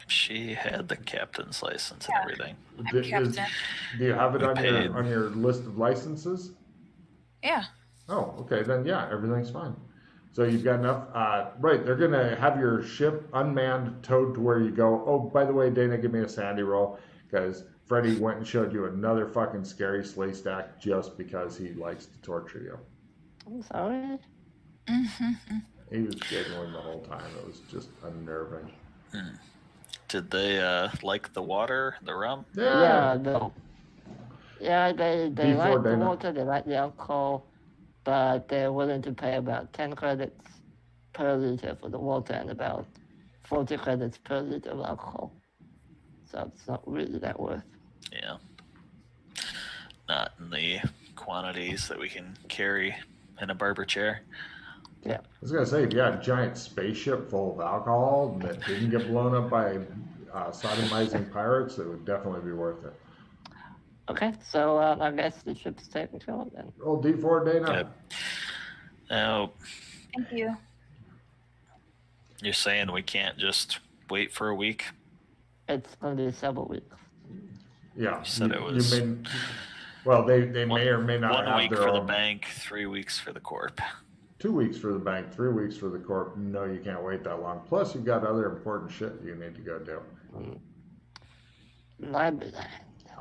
She had the captain's license and everything. Do you have it on your list of licenses? Yeah. Oh, okay, then yeah, everything's fine. So you've got enough. Right, they're gonna have your ship unmanned, towed to where you go. Oh, by the way, Dana, give me a sandy roll because Freddy went and showed you another fucking scary sleigh stack just because he likes to torture you. I'm sorry. He was giggling the whole time. It was just unnerving. Did they like the water, the rum? Yeah, no. Yeah, they like the Dana. water, they like the alcohol, but they're willing to pay about 10 credits per liter for the water and about 40 credits per liter of alcohol. So it's not really that worth. Yeah. Not in the quantities that we can carry in a barber chair. Yeah. I was gonna say, if you had a giant spaceship full of alcohol that didn't get blown up by sodomizing pirates, it would definitely be worth it. Okay, so I guess the ship's taken care of then. Roll D4, Dana. Yep. Now, Thank you. you're saying we can't just wait for a week? It's going to be several weeks. Yeah. You said it was. they may or may not 1 have week their for own. the bank, 3 weeks for the corp. 2 weeks for the bank, 3 weeks for the corp. No, you can't wait that long. Plus, you've got other important shit you need to go do.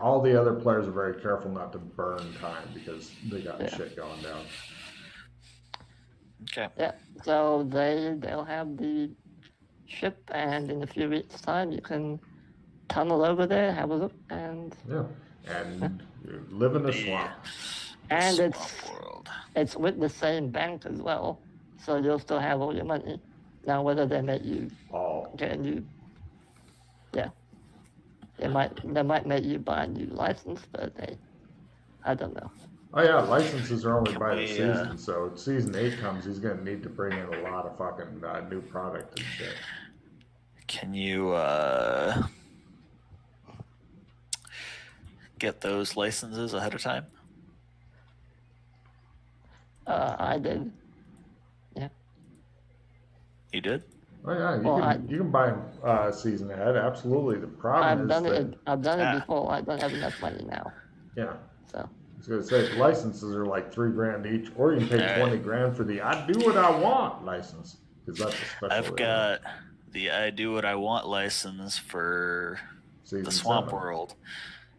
All the other players are very careful not to burn time because they got shit going down. Okay. Yeah, so they'll have the ship, and in a few weeks' time, you can tunnel over there, have a look, and live in the swamp. And swamp world. It's with the same bank as well, so you'll still have all your money. Now, whether they make you get a new, they might make you buy a new license, but I don't know. Oh yeah, licenses are only by the season, so season 8 comes, he's gonna need to bring in a lot of fucking new product and shit. Can you get those licenses ahead of time? I did. Yeah. You did? Oh yeah, you can buy them season ahead. Absolutely. The problem I've done it before. I don't have enough money now. Yeah. So. I was gonna say licenses are like $3,000 each, or you can pay $20,000 for the "I do what I want" license because that's a special. I've got the "I do what I want" license for season the Swamp 7. World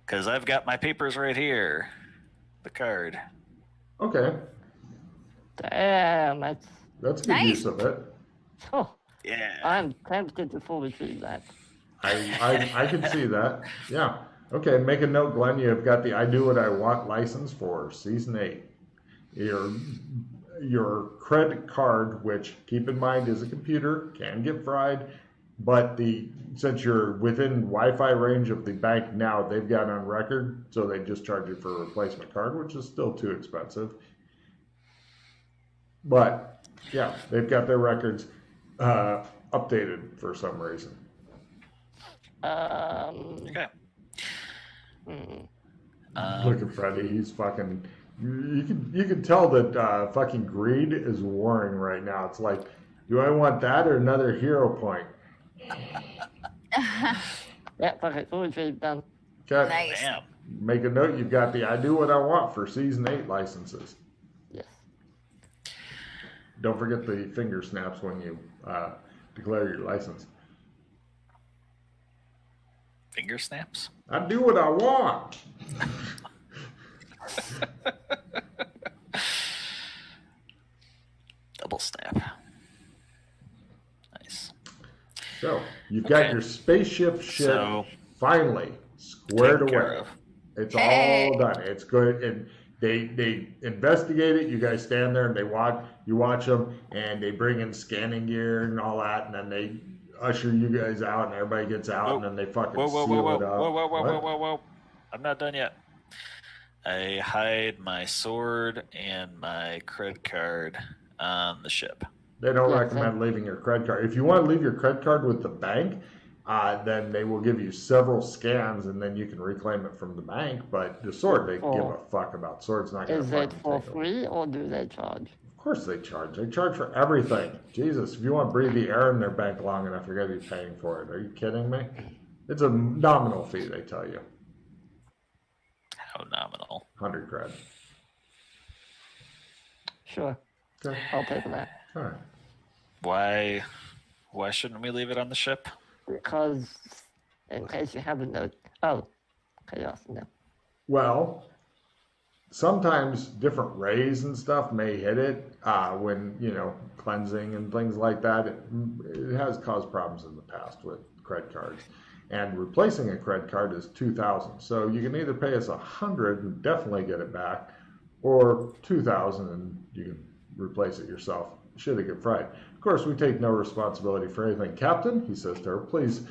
because I've got my papers right here, the card. Okay. Damn, that's good nice. use of it. Oh. Yeah. I'm tempted to fully retrieve that. I can see that. Yeah. Okay, make a note, Glenn. You've got the "I do what I want" license for season 8. Your credit card, which keep in mind is a computer, can get fried, but since you're within Wi-Fi range of the bank now, they've got on record, so they just charge you for a replacement card, which is still too expensive. But yeah, they've got their records updated for some reason. Okay. Look at Freddy. He's fucking. You can tell that fucking greed is warring right now. It's like, do I want that or another hero point? Yeah, okay, fully retrieved, done. Okay. Nice. Damn. Make a note. You've got the "I do what I want" for season 8 licenses. Yes. Don't forget the finger snaps when you declare your license. Finger snaps? I do what I want. Double snap. Nice. So you've got your spaceship ship finally squared away. It's all done. It's good. And they investigate it. You guys stand there and you watch them, and they bring in scanning gear and all that, and then they usher you guys out, and everybody gets out, and then they fucking seal it up. Whoa. I'm not done yet. I hide my sword and my credit card on the ship. They don't recommend leaving your credit card. If you want to leave your credit card with the bank, then they will give you several scans, and then you can reclaim it from the bank. But the sword, they give a fuck about. Sword's not going to. Is it for free or do they charge? Of course they charge. They charge for everything. Jesus, if you want to breathe the air in their bank long enough, you're going to be paying for it. Are you kidding me? It's a nominal fee, they tell you. How nominal? 100 cred. Sure. Okay. I'll pay for that. All right. Why shouldn't we leave it on the ship? Because, in case you haven't noticed. Oh, chaos, no. Well, sometimes different rays and stuff may hit it when, cleansing and things like that. It has caused problems in the past with credit cards. And replacing a credit card is $2,000. So you can either pay us $100 and definitely get it back, or $2,000 and you can replace it yourself should it get fried. Of course, we take no responsibility for anything. Captain, he says to her, please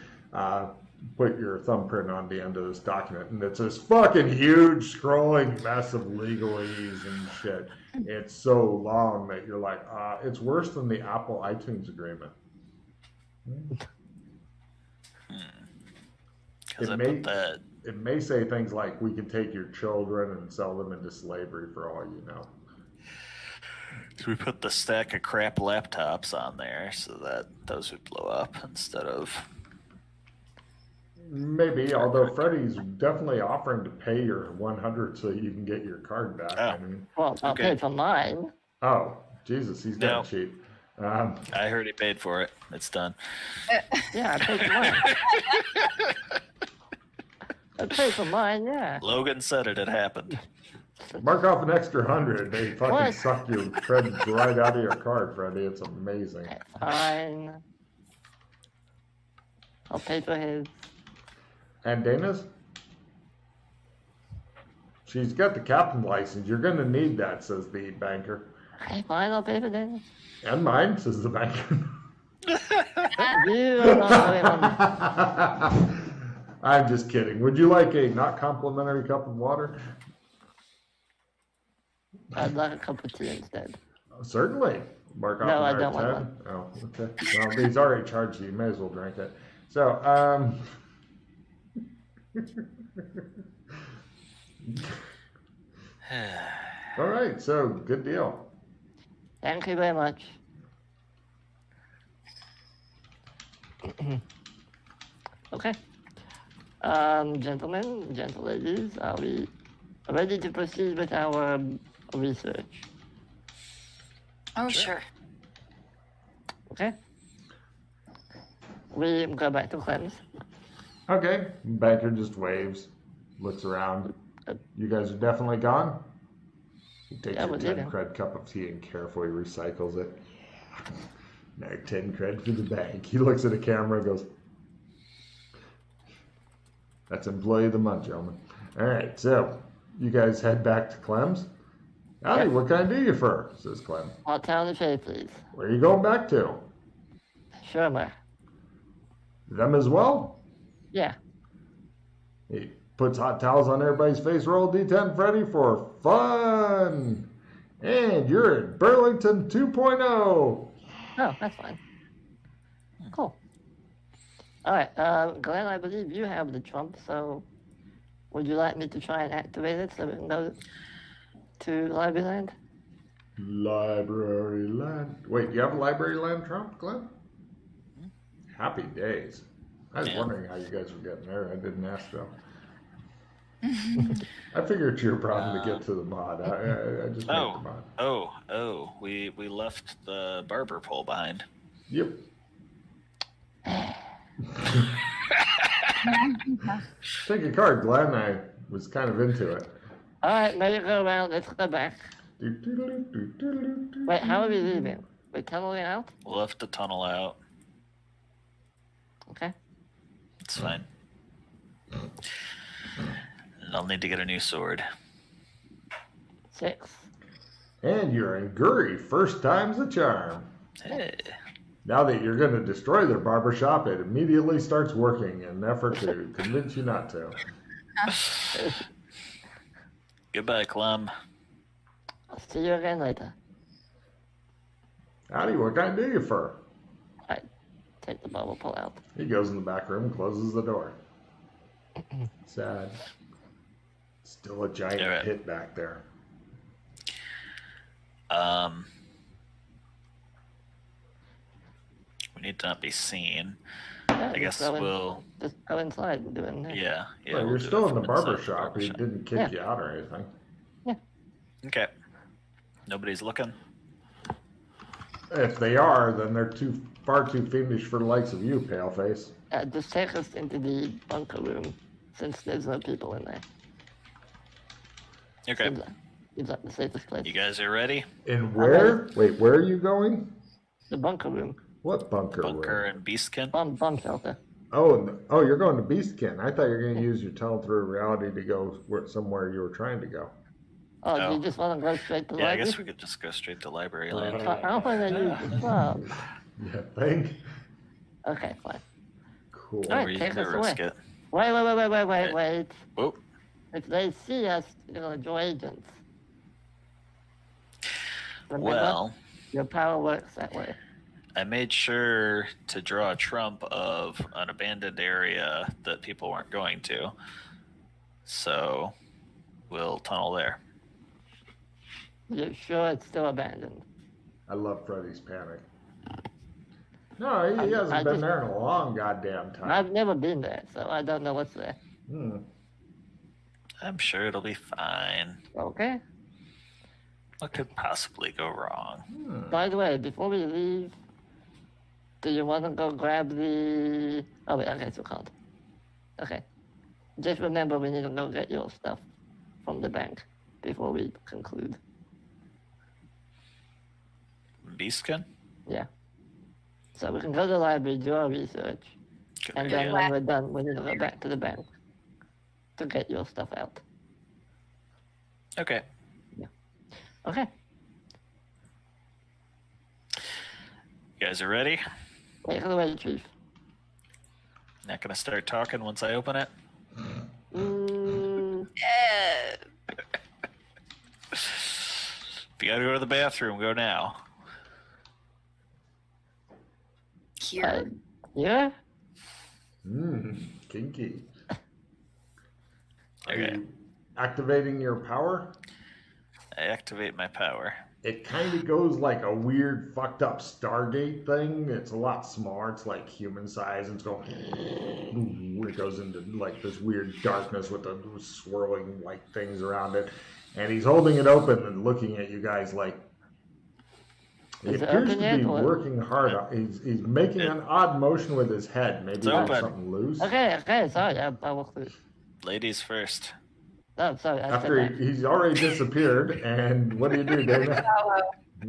put your thumbprint on the end of this document. And it's this fucking huge scrolling mess of legalese and shit. It's so long that you're like, it's worse than the Apple iTunes agreement. It may say things like, we can take your children and sell them into slavery for all you know. So we put the stack of crap laptops on there so that those would blow up instead of... Maybe, although Freddie's definitely offering to pay your $100 so you can get your card back. Oh. I mean, Well, I'll pay for mine. Oh, Jesus, he's getting cheap. I heard he paid for it. It's done. Yeah, I paid for mine. I paid for mine, yeah. Logan said it had happened. Mark off an extra $100. They fucking What? suck your credit right out of your card, Freddie. It's amazing. Fine. I'll pay for his. And Dana's? She's got the captain license. You're going to need that, says the banker. Okay, fine, I'll pay for Dana. And mine, says the banker. You are not going on. I'm just kidding. Would you like a not complimentary cup of water? I'd like a cup of tea instead. Certainly. Mark off No, I an don't want R10. one. Oh, okay. Well, he's already charged you. You may as well drink it. So, all right. So, good deal. Thank you very much. Okay. Gentlemen, gentle ladies, are we ready to proceed with our research? Oh, sure. Okay. We go back to Clem's. Okay. Banker just waves, looks around. You guys are definitely gone? He takes your 10 cred cup of tea and carefully recycles it. Now 10 cred for the bank. He looks at the camera and goes, that's employee of the month, gentlemen. All right, so you guys head back to Clem's. Howdy, Yep. what can I do you for? Says Clem. Hot town to pay, please. Where are you going back to? Sure, ma. Them as well? Yeah. He puts hot towels on everybody's face. Roll D10, Freddy, for fun. And you're at Burlington 2.0. Oh, that's fine. Cool. All right, Glenn, I believe you have the trump, so would you like me to try and activate it so we can go to Library Land? Library Land. Wait, you have a Library Land trump, Glenn? Happy days. I was wondering how you guys were getting there. I didn't ask though. I figured it's your problem to get to the mod. I just made the mod. We left the barber pole behind. Yep. Take a card, Glenn. I was kind of into it. All right, maybe go around. Let's go back. Wait, how are we leaving? We're tunneling out? We'll have to tunnel out. Okay. It's fine. I'll need to get a new sword. 6. And you're in Guri. First time's a charm. Hey. Now that you're going to destroy their barbershop, it immediately starts working in an effort to convince you not to. Goodbye, Clem. I'll see you again later. Howdy, what can I do you for? I take the bubble pull out. He goes in the back room, closes the door. Sad. Still a giant pit back there. need to not be seen. Yeah, I guess we'll just go inside and do it in there. Yeah. Well, we'll you're do still it in the from barber inside shop. He didn't kick you out or anything. Yeah. Okay. Nobody's looking. If they are, then they're far too fiendish for the likes of you, Paleface. Just take us into the bunker room, since there's no people in there. Okay. Seems like the safest place. You guys are ready? And where? Wait, where are you going? The bunker room. What bunker room? Bunker and Beastkin? Bomb shelter. Oh, you're going to Beastkin. I thought you were going to use your tele-through reality to go somewhere you were trying to go. Oh, do you just want to go straight to the library? I guess we could just go straight to library land. I don't want to use the bomb. You think? Okay, fine. Cool. All right, take us away. It. Wait. Oh. If they see us, you're agents. Remember? Well, your power works that way. I made sure to draw a trump of an abandoned area that people weren't going to. So we'll tunnel there. You're sure it's still abandoned? I love Freddy's panic. No, he hasn't been there in a long goddamn time. I've never been there, so I don't know what's there. I'm sure it'll be fine. Okay. What could possibly go wrong? By the way, before we leave, do you want to go grab the... Oh, wait, okay, it's called. Okay. Just remember we need to go get your stuff from the bank before we conclude. Beastkin? Yeah. So we can go to the library, do our research, and then when we're done, we need to go back to the bank to get your stuff out. Okay. Yeah. Okay. You guys are ready? Take it away, Chief. Not gonna start talking once I open it? If you gotta go to the bathroom, go now. Here? Yeah? Kinky. Are Okay. you activating your power? I activate my power. It kind of goes like a weird, fucked up Stargate thing. It's a lot smaller. It's like human size. And it's going. It goes into like this weird darkness with the swirling white things around it. And he's holding it open and looking at you guys like. He appears to be working hard. He's making an odd motion with his head. Maybe there's something loose. Okay, sorry. I walked through. Ladies first. Oh, sorry. After he's already disappeared, and what do you do, Dana?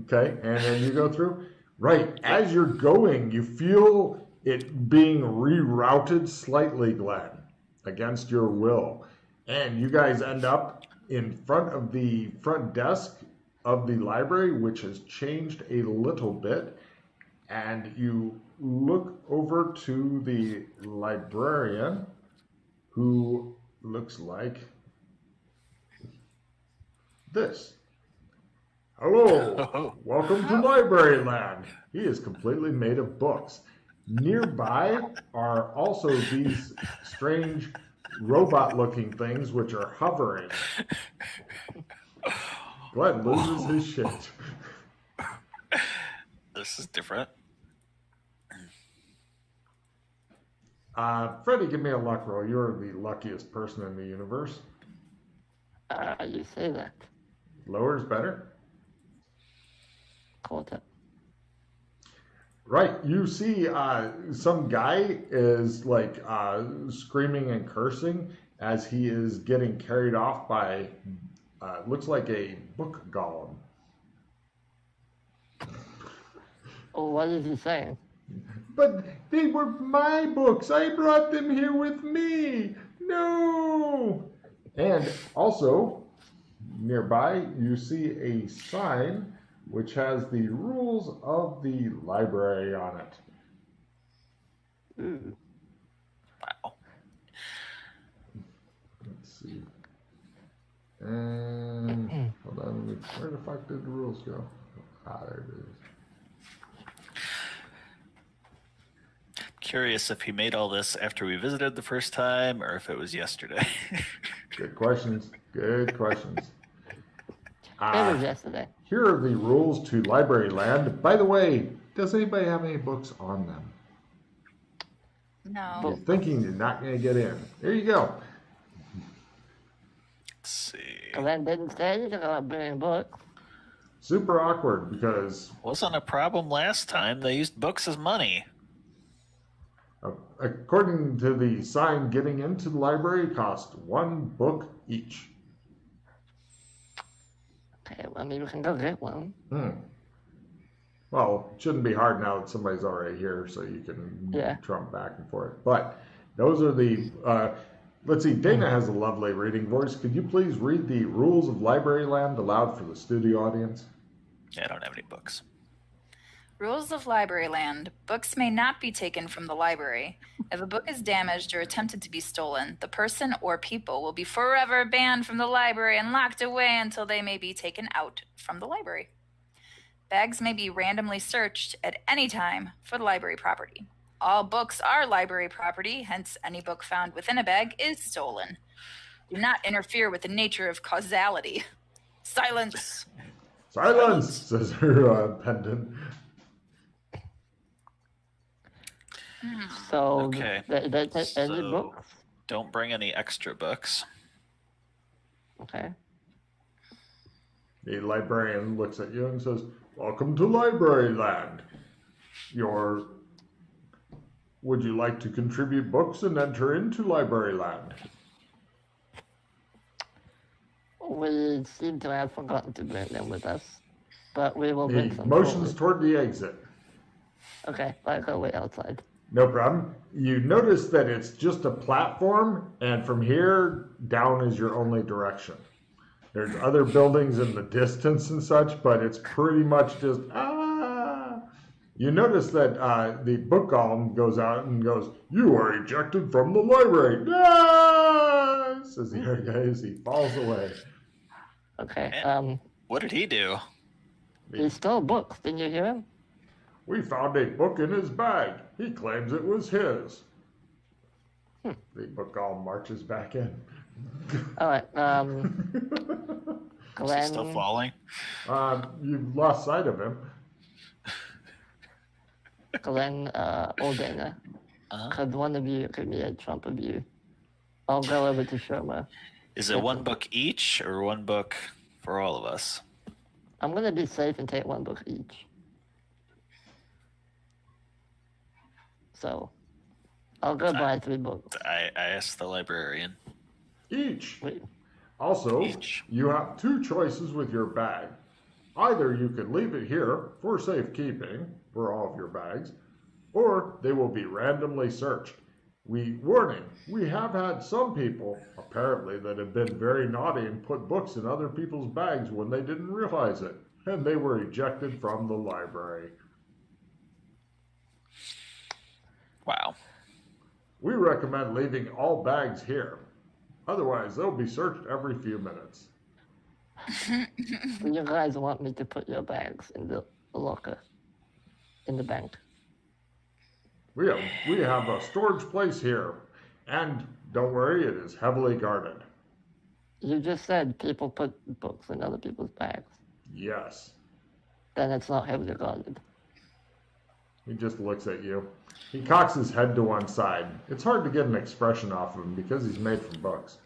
Okay, and then you go through. Right, as you're going, you feel it being rerouted slightly, Glenn, against your will. And you guys end up in front of the front desk of the library, which has changed a little bit. And you look over to the librarian, who looks like this. Hello, welcome to Library Land. He is completely made of books. Nearby are also these strange robot-looking things which are hovering. Glenn loses his shit. This is different. Freddie, give me a luck roll. You're the luckiest person in the universe. You say that. Lower is better. Quarter. Right, you see some guy is like screaming and cursing as he is getting carried off by, looks like a book golem. Oh, what is he saying? But they were my books. I brought them here with me. No. And also, nearby, you see a sign which has the rules of the library on it. Wow. Let's see. And hold on, where the fuck did the rules go? There it is. Curious if he made all this after we visited the first time or if it was yesterday. Good questions. Good questions. It was yesterday. Here are the rules to Library Land. By the way, does anybody have any books on them? No. You're thinking you're not going to get in. There you go. Let's see. Glenn didn't say anything about bringing books. Super awkward because... Wasn't a problem last time. They used books as money. According to the sign, getting into the library cost 1 book each. Okay, well, maybe we can go get one. Well, it shouldn't be hard now that somebody's already here, so you can trump back and forth. But those are the... let's see, Dana has a lovely reading voice. Could you please read the rules of Library Land aloud for the studio audience? Yeah, I don't have any books. Rules of Library Land. Books may not be taken from the library. If a book is damaged or attempted to be stolen, the person or people will be forever banned from the library and locked away until they may be taken out from the library. Bags may be randomly searched at any time for the library property. All books are library property, hence any book found within a bag is stolen. Do not interfere with the nature of causality. Silence! Silence, says her pendant. So, Okay. That's any books? Don't bring any extra books. Okay. The librarian looks at you and says, "Welcome to Library Land. Would you like to contribute books and enter into Library Land?" We seem to have forgotten to bring them with us, but we will bring some. Motions toward the exit. Okay, I'll go wait outside. No problem. You notice that it's just a platform, and from here down is your only direction. There's other buildings in the distance and such, but it's pretty much just You notice that the book golem goes out and goes, "You are ejected from the library." "Ah!" says the other guy as he falls away. Okay. What did he do? He stole books. Didn't you hear him? "We found a book in his bag. He claims it was his." The book golem marches back in. All right. Is he still falling? You've lost sight of him. Glenn, or Dana, could one of you give me a trump of you? I'll go over to Sherma. Is it 1 book each or 1 book for all of us? I'm going to be safe and take 1 book each. So, I'll go buy 3 books. I asked the librarian. Each. Wait. Also, Each. you have 2 choices with your bag. Either you could leave it here for safekeeping for all of your bags, or they will be randomly searched. Warning, we have had some people, apparently, that have been very naughty and put books in other people's bags when they didn't realize it, and they were ejected from the library. Wow. We recommend leaving all bags here. Otherwise, they'll be searched every few minutes. You guys want me to put your bags in the locker, in the bank? We have a storage place here, and don't worry, it is heavily guarded. You just said people put books in other people's bags. Yes. Then it's not heavily guarded. He just looks at you. He cocks his head to one side. It's hard to get an expression off of him because he's made from books.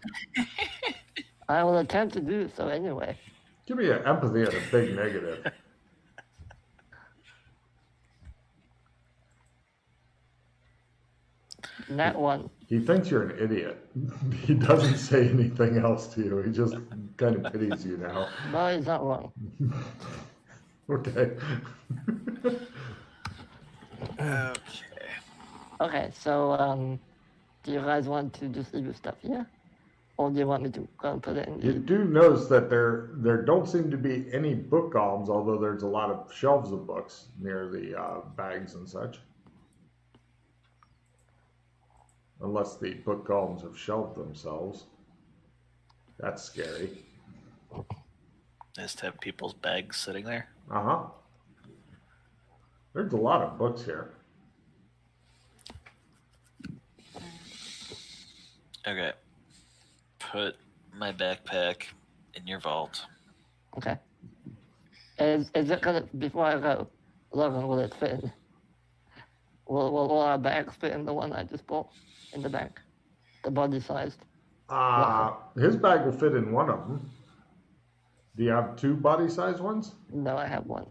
I will attempt to do so anyway. Give me an empathy at a big negative. Not 1. He thinks you're an idiot. He doesn't say anything else to you. He just kind of pities you now. No, he's not wrong. Okay. Okay. Okay, so do you guys want to just leave your stuff here? Or do you want me to go and put it in? You do notice that there don't seem to be any book golems, although there's a lot of shelves of books near the bags and such. Unless the book golems have shelved themselves. That's scary. Just have people's bags sitting there. Uh-huh. There's a lot of books here. Okay. Put my backpack in your vault. Okay. Is it gonna, before I go, Logan, will it fit in? Will our bags fit in the one I just bought in the back? The body sized? His bag will fit in one of them. Do you have 2 body size ones? No, I have one.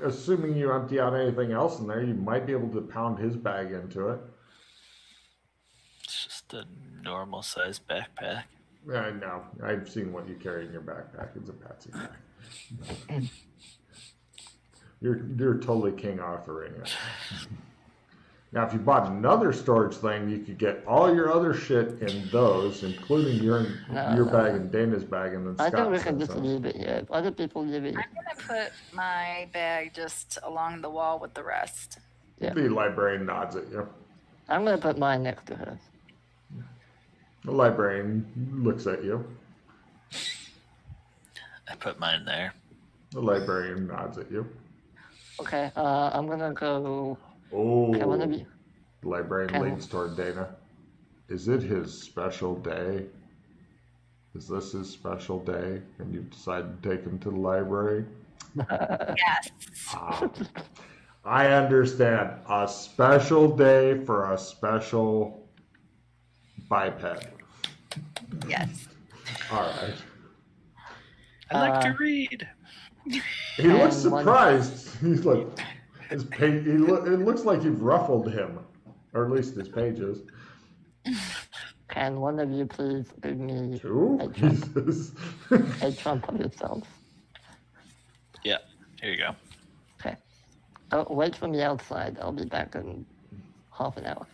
Assuming you empty out anything else in there, you might be able to pound his bag into it. It's just a normal size backpack. No, I've seen what you carry in your backpack. It's a patsy bag. You're totally King Arthuring it. Now, if you bought another storage thing, you could get all your other shit in those, including your bag and Dana's bag, and then Scott's. I think we can just leave it here. If other people leave it, I'm gonna put my bag just along the wall with the rest. Yeah. The librarian nods at you. I'm gonna put mine next to hers. The librarian looks at you. I put mine there. The librarian nods at you. Okay, I'm gonna go. Oh, Okay, one of you. the librarian leans toward Dana. Is it his special day? Is this his special day? And you've decided to take him to the library? Yes. I understand. A special day for a special biped. Yes. All right. I like to read. He looks surprised. He's like, his page. It looks like you've ruffled him, or at least his pages. Can one of you please give me 2? Jesus. a trump of yourself? Yeah, here you go. Okay. Oh, wait for me outside. I'll be back in half an hour.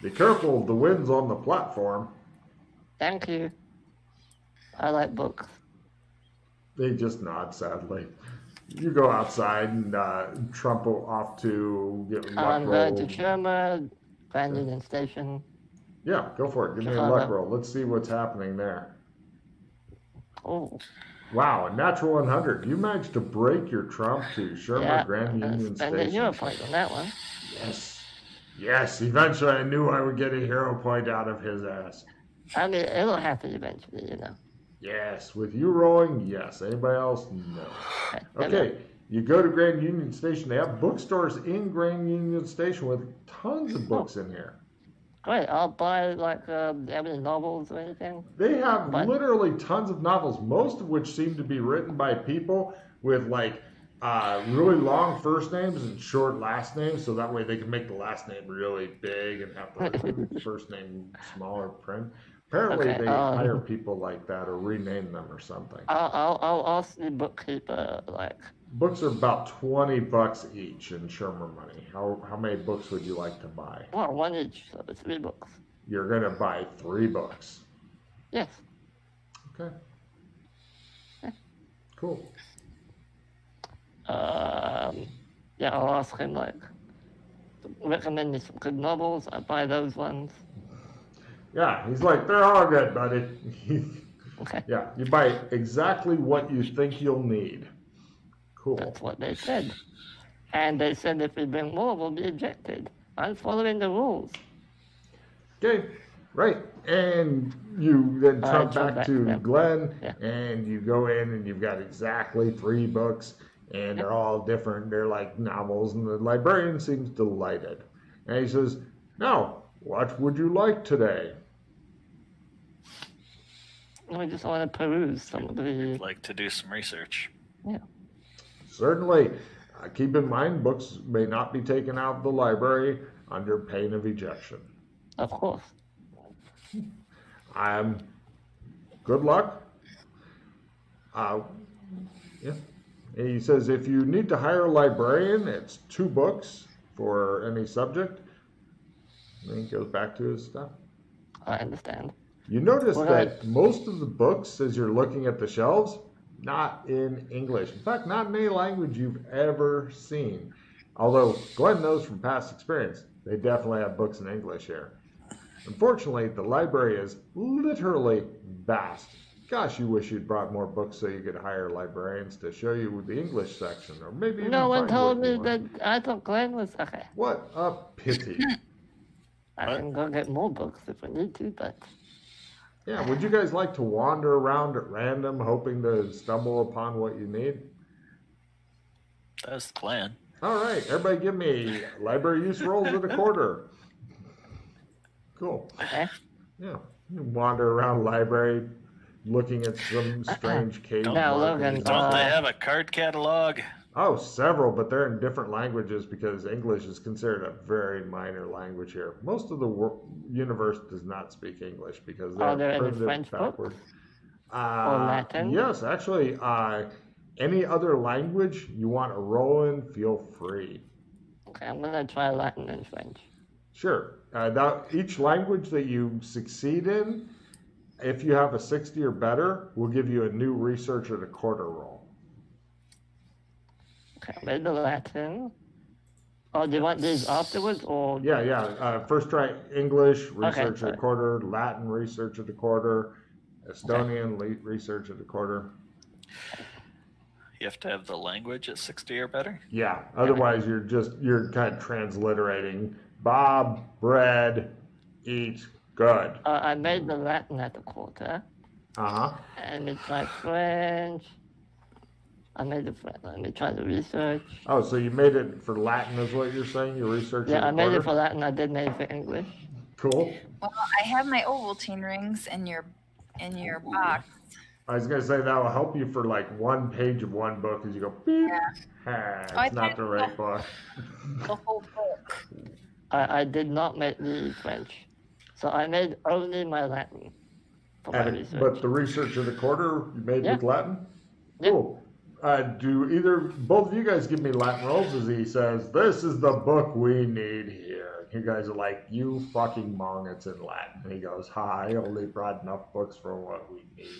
Be careful, the wind's on the platform. Thank you. I like books. They just nod sadly. You go outside and Trump off to get luck I'm roll. going to Sherma, Grand Union Station. Yeah, go for it. Give me a luck roll. Let's see what's happening there. Oh. Wow, a natural 100. You managed to break your Trump to Sherma Grand Union Spend a hero Station. point on that one. Yes. Yes, eventually I knew I would get a hero point out of his ass. I mean, it'll happen eventually, you know. Yes, with you rolling, yes. Anybody else? No. Okay, you go to Grand Union Station. They have bookstores in Grand Union Station with tons of books in here. Great, I'll buy, like, any novels or anything. They have literally tons of novels, most of which seem to be written by people with, like, really long first names and short last names, so that way they can make the last name really big and have the first name smaller print. Apparently they hire people like that or rename them or something. I'll ask the bookkeeper, like... Books are about $20 each in Shermer money. How many books would you like to buy? Well, one each, so it's 3 books. You're going to buy 3 books. Yes. Okay. Cool. Yeah, I'll ask him, like, recommend me some good novels. I buy those ones. Yeah, he's like, they're all good, buddy. Okay. Yeah, you buy exactly what you think you'll need. Cool. That's what they said. And they said if we bring more, we'll be ejected. I'm following the rules. Okay, right. And you then jump back to Glenn, and you go in and you've got exactly 3 books, and they're all different. They're like novels, and the librarian seems delighted. And he says, now, what would you like today? We just want to peruse some of the... I'd like to do some research. Yeah. Certainly. Keep in mind, books may not be taken out of the library under pain of ejection. Of course. Good luck. Yeah. And he says if you need to hire a librarian, it's 2 books for any subject. And he goes back to his stuff. I understand. You notice that most of the books, as you're looking at the shelves, not in English. In fact, not in any language you've ever seen. Although Glenn knows from past experience, they definitely have books in English here. Unfortunately, the library is literally vast. Gosh, you wish you'd brought more books so you could hire librarians to show you the English section, or maybe even no one told me one. that. I thought Glenn was okay. What a pity. I can go get more books if we need to, but... Yeah, would you guys like to wander around at random, hoping to stumble upon what you need? That's the plan. All right, everybody give me library use rolls at a quarter. Cool. Okay. Yeah, you wander around library looking at some strange cave Now, markings. Logan, Don't they have a card catalog? Oh, several, but they're in different languages because English is considered a very minor language here. Most of the universe does not speak English because they're Are there any primitive French backward. books? Or Latin? Yes, actually, any other language you want to roll in, feel free. Okay, I'm gonna try Latin and French. Sure. Now, each language that you succeed in, if you have a 60 or better, we'll give you a new research at a quarter roll. Okay, I made the Latin. Oh, do you want these afterwards or? Yeah. First try English, research Okay, at a quarter, Latin, research at a quarter, Estonian, research at a quarter. You have to have the language at 60 or better? Yeah, otherwise you're kind of transliterating. Bob, bread, eat, good. I made the Latin at the quarter. And it's like French. I made the French. Let me try the research. Oh, so you made it for Latin is what you're saying? Your research? Yeah, I made it for Latin. I did make it for English. Cool. Well, I have my Ovaltine rings in your box. I was going to say that will help you for like one page of one book as you go, beep. Yeah. It's not the right book. The whole book. I did not make the French. So I made only my Latin for my research. But the research of the quarter you made with Latin? Yeah. Cool. Do both of you guys give me Latin rolls as he says, this is the book we need here. You guys are like, you fucking mong, it's in Latin. And he goes, I only brought enough books for what we need.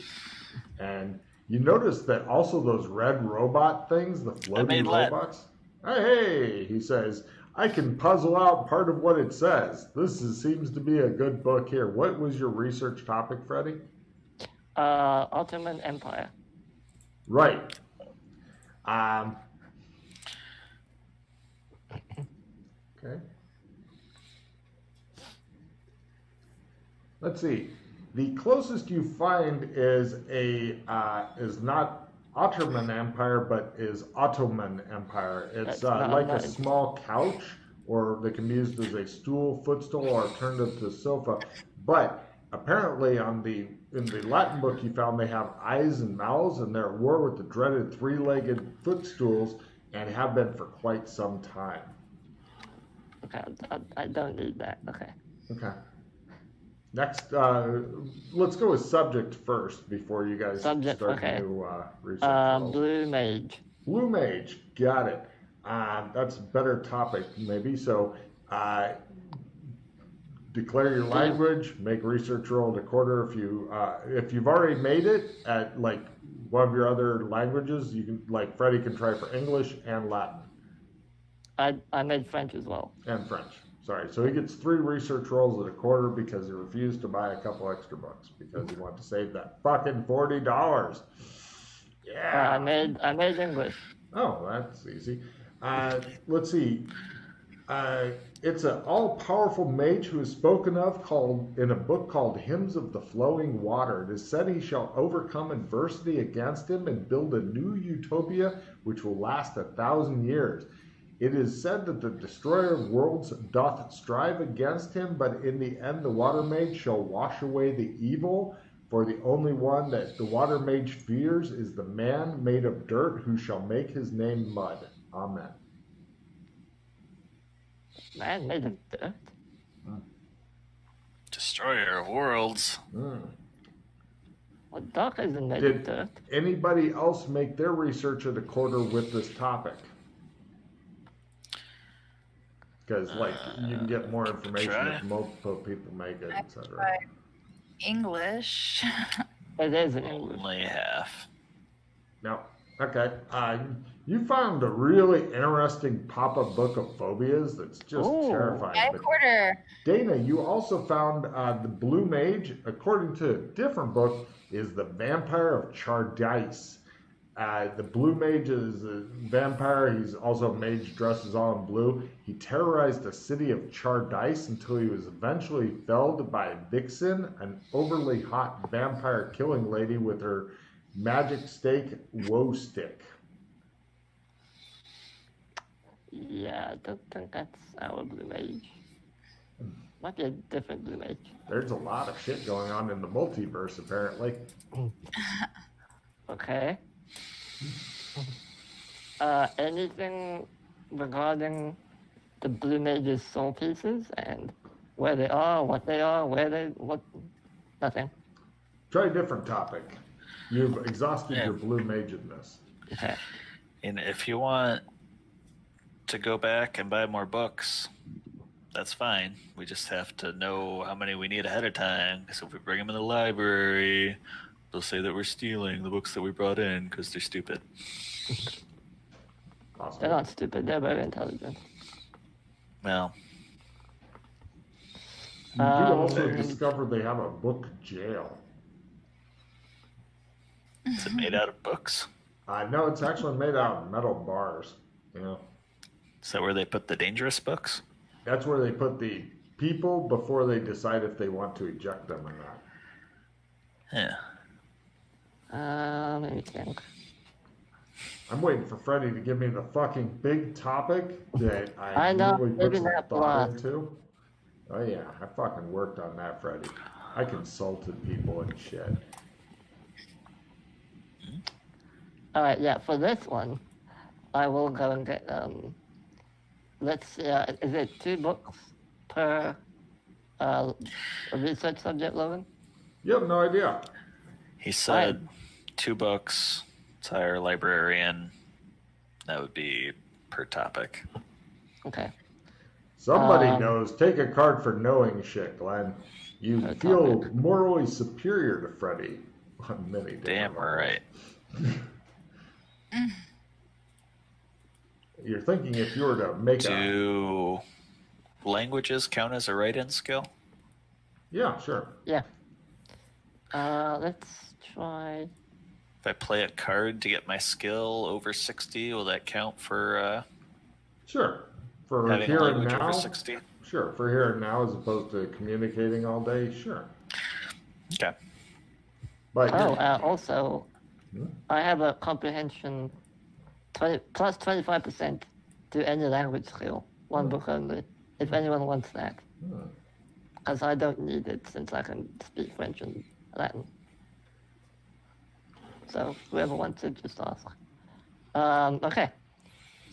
And you notice that also those red robot things, the floating robots. Hey, he says, I can puzzle out part of what it says. Seems to be a good book here. What was your research topic, Freddie? Ottoman Empire. Right. Okay. Let's see. The closest you find is not Ottoman Empire, but is Ottoman Empire. It's like a small couch, or they can be used as a stool, footstool, or alternative to sofa. But apparently, in the Latin book you found, they have eyes and mouths, and they're at war with the dreaded three-legged footstools, and have been for quite some time. Okay, I don't need that. Okay. Next, let's go with subject first before you guys start new research. Blue Mage. Blue Mage, got it. That's a better topic, maybe. So, declare your language, make research roll at a quarter. If you've already made it at like one of your other languages, you can, like Freddie can try for English and Latin. I made French as well. And French. Sorry. So he gets 3 research rolls at a quarter because he refused to buy a couple extra books because he wanted to save that fucking $40. Yeah. I made English. Oh, that's easy. Let's see. It's an all-powerful mage who is spoken of in a book called Hymns of the Flowing Water. It is said he shall overcome adversity against him and build a new utopia which will last 1,000 years. It is said that the destroyer of worlds doth strive against him, but in the end the water mage shall wash away the evil, for the only one that the water mage fears is the man made of dirt who shall make his name mud. Amen. Man made of dirt? Destroyer of worlds. Well, Doc isn't made of dirt. Anybody else make their research at a quarter with this topic? Because, you can get more information if multiple people make it, etc. English. It is in English. Only half. No. Okay. You found a really interesting pop-up book of phobias that's just terrifying. At a quarter. Dana, you also found the Blue Mage, according to a different book, is the Vampire of Chardice. The blue mage is a vampire. He's also a mage, dresses all in blue. He terrorized the city of Chardice until he was eventually felled by Vixen, an overly hot vampire killing lady with her magic stake, Woe Stick. Yeah, I don't think that's our blue mage. Might be a different blue mage. There's a lot of shit going on in the multiverse, apparently. Okay. Anything regarding the blue mage's soul pieces and where they are, what they are, what? Nothing. Try a different topic. You've exhausted your blue mageness. Okay. And if you want to go back and buy more books, that's fine. We just have to know how many we need ahead of time. So if we bring them in the library, they'll say that we're stealing the books that we brought in because they're stupid. Awesome. They're not stupid. They're very intelligent. Well, you do also discover they have a book jail. is it made out of books? No, it's actually made out of metal bars. Yeah. Is that where they put the dangerous books? That's where they put the people before they decide if they want to eject them or not. Yeah. Let me think. I'm waiting for Freddie to give me the fucking big topic that I know, really put maybe some that thought block. into. Oh yeah, I fucking worked on that, Freddie. I consulted people and shit. All right, yeah. For this one, I will go and get let's see. Is it 2 books per research subject, Logan? You have no idea. He said 2 books to hire a librarian. That would be per topic. Okay. Somebody knows. Take a card for knowing shit, Glenn. You per feel topic. morally superior to Freddie on many different Damn levels. right. You're thinking if you were to make a... Do languages count as a write-in skill? Yeah, sure. Yeah. Let's try. If I play a card to get my skill over 60, will that count for Sure. For having a here and language now, over 60? sure. For here and now as opposed to communicating all day, sure. Okay. But Also, I have a comprehension 20, plus 25% to any language skill. One book only. If anyone wants that. Because I don't need it since I can speak French and Latin. So whoever wants it, just ask. Okay.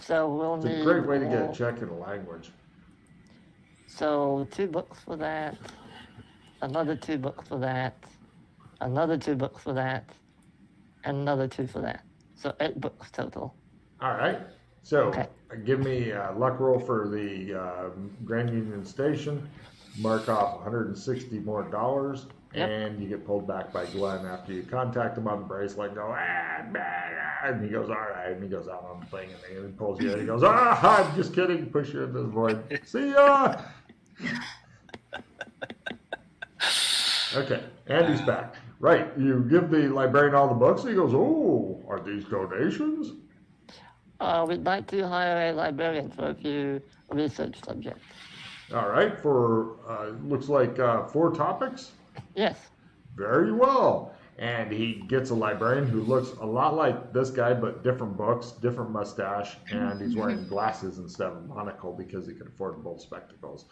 So we'll it's need... a great way to get a check in a language. So 2 books for that. Another 2 books for that. Another 2 books for that. And another 2 for that. So 8 books total. All right. So Okay. give me a luck roll for the Grand Union Station. Mark off $160 more, Yep. and you get pulled back by Glenn after you contact him on the bracelet and go, and he goes, all right, and he goes out on the thing, and then he pulls you in, and he goes, I'm just kidding, push you into the void. See ya! Okay, and he's back. Right, you give the librarian all the books, and he goes, oh, are these donations? We'd like to hire a librarian for a few research subjects. All right, for looks like 4 topics. Yes. Very well. And he gets a librarian who looks a lot like this guy, but different books, different mustache, and he's wearing glasses instead of a monocle because he can afford both spectacles.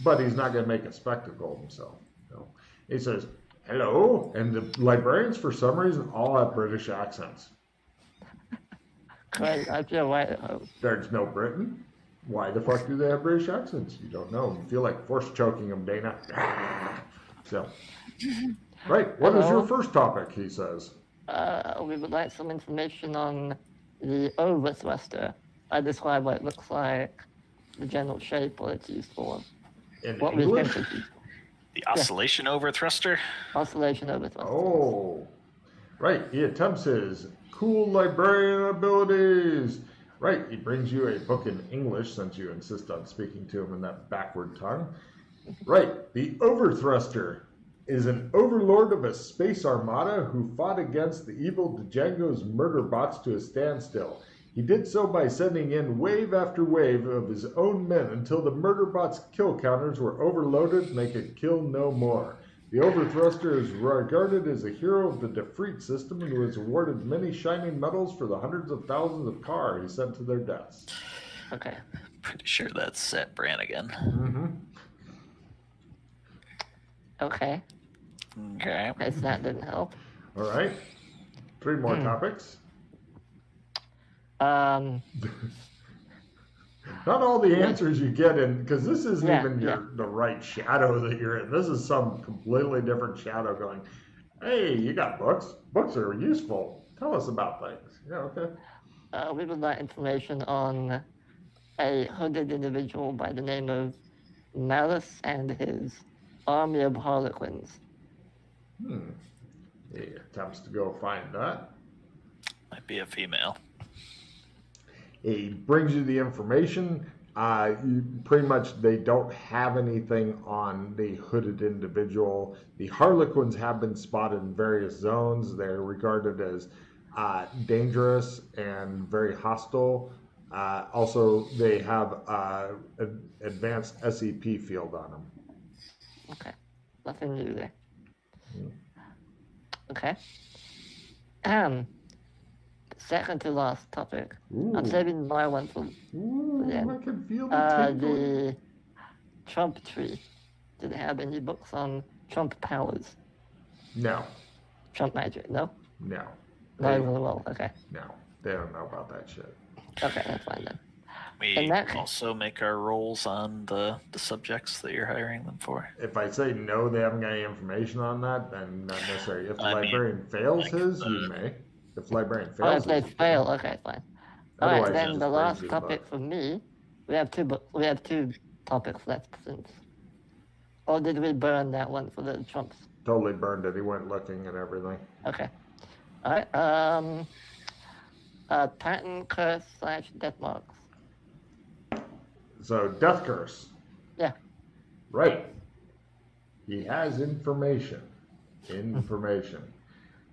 But he's not going to make a spectacle of himself. No. He says, hello, and the librarians, for some reason, all have British accents. Great, I feel right at home. There's no Britain. Why the fuck do they have British accents? You don't know. You feel like force choking them, Dana. So, right. What is your first topic? He says. We would like some information on the overthruster. I describe what it looks like, the general shape, what it's used for. In what English? we think it's used for. The oscillation overthruster? Oscillation overthruster. Oh, right. He attempts his cool librarian abilities. Right. He brings you a book in English since you insist on speaking to him in that backward tongue. Right. The overthruster. is an overlord of a space armada who fought against the evil Django's murder bots to a standstill. He did so by sending in wave after wave of his own men until the murder bots' kill counters were overloaded and they could kill no more. The Overthruster is regarded as a hero of the Defreet system and was awarded many shining medals for the hundreds of thousands of car he sent to their deaths. Okay. Pretty sure that's Sat Brannigan. Mm-hmm. Okay. Okay. Guess that didn't help. All right. 3 more topics. Um, Not all the answers you get in, because this isn't even yeah. the right shadow that you're in. This is some completely different shadow going, hey, you got books. Books are useful. Tell us about things. Yeah, okay. we would like information on a hooded individual by the name of Malice and his army of harlequins. He attempts to go find that. Might be a female. He brings you the information. Pretty much they don't have anything on the hooded individual. The Harlequins have been spotted in various zones. They're regarded as dangerous and very hostile. Also, they have an advanced SEP field on them. Okay. Nothing new there. Hmm. Okay. Second to last topic. Ooh. I'm saving my one for them. I can feel the tingle. The Trump tree. Do they have any books on Trump powers? No. Trump magic? No? No. Not even well. Okay. No. They don't know about that shit. Okay, that's fine then. We also make our rolls on the subjects that you're hiring them for. If I say no, they haven't got any information on that, then not necessary. If the librarian fails his, you may. If the librarian fails, if they fail, okay, fine. All Otherwise, right, then just the brings last you the topic book. for me, we have two topics left since. Or did we burn that one for the Trumps? Totally burned it. He went looking and everything. Okay. All right. Patent curse / death marks. So, Death Curse. Yeah. Right. He has information.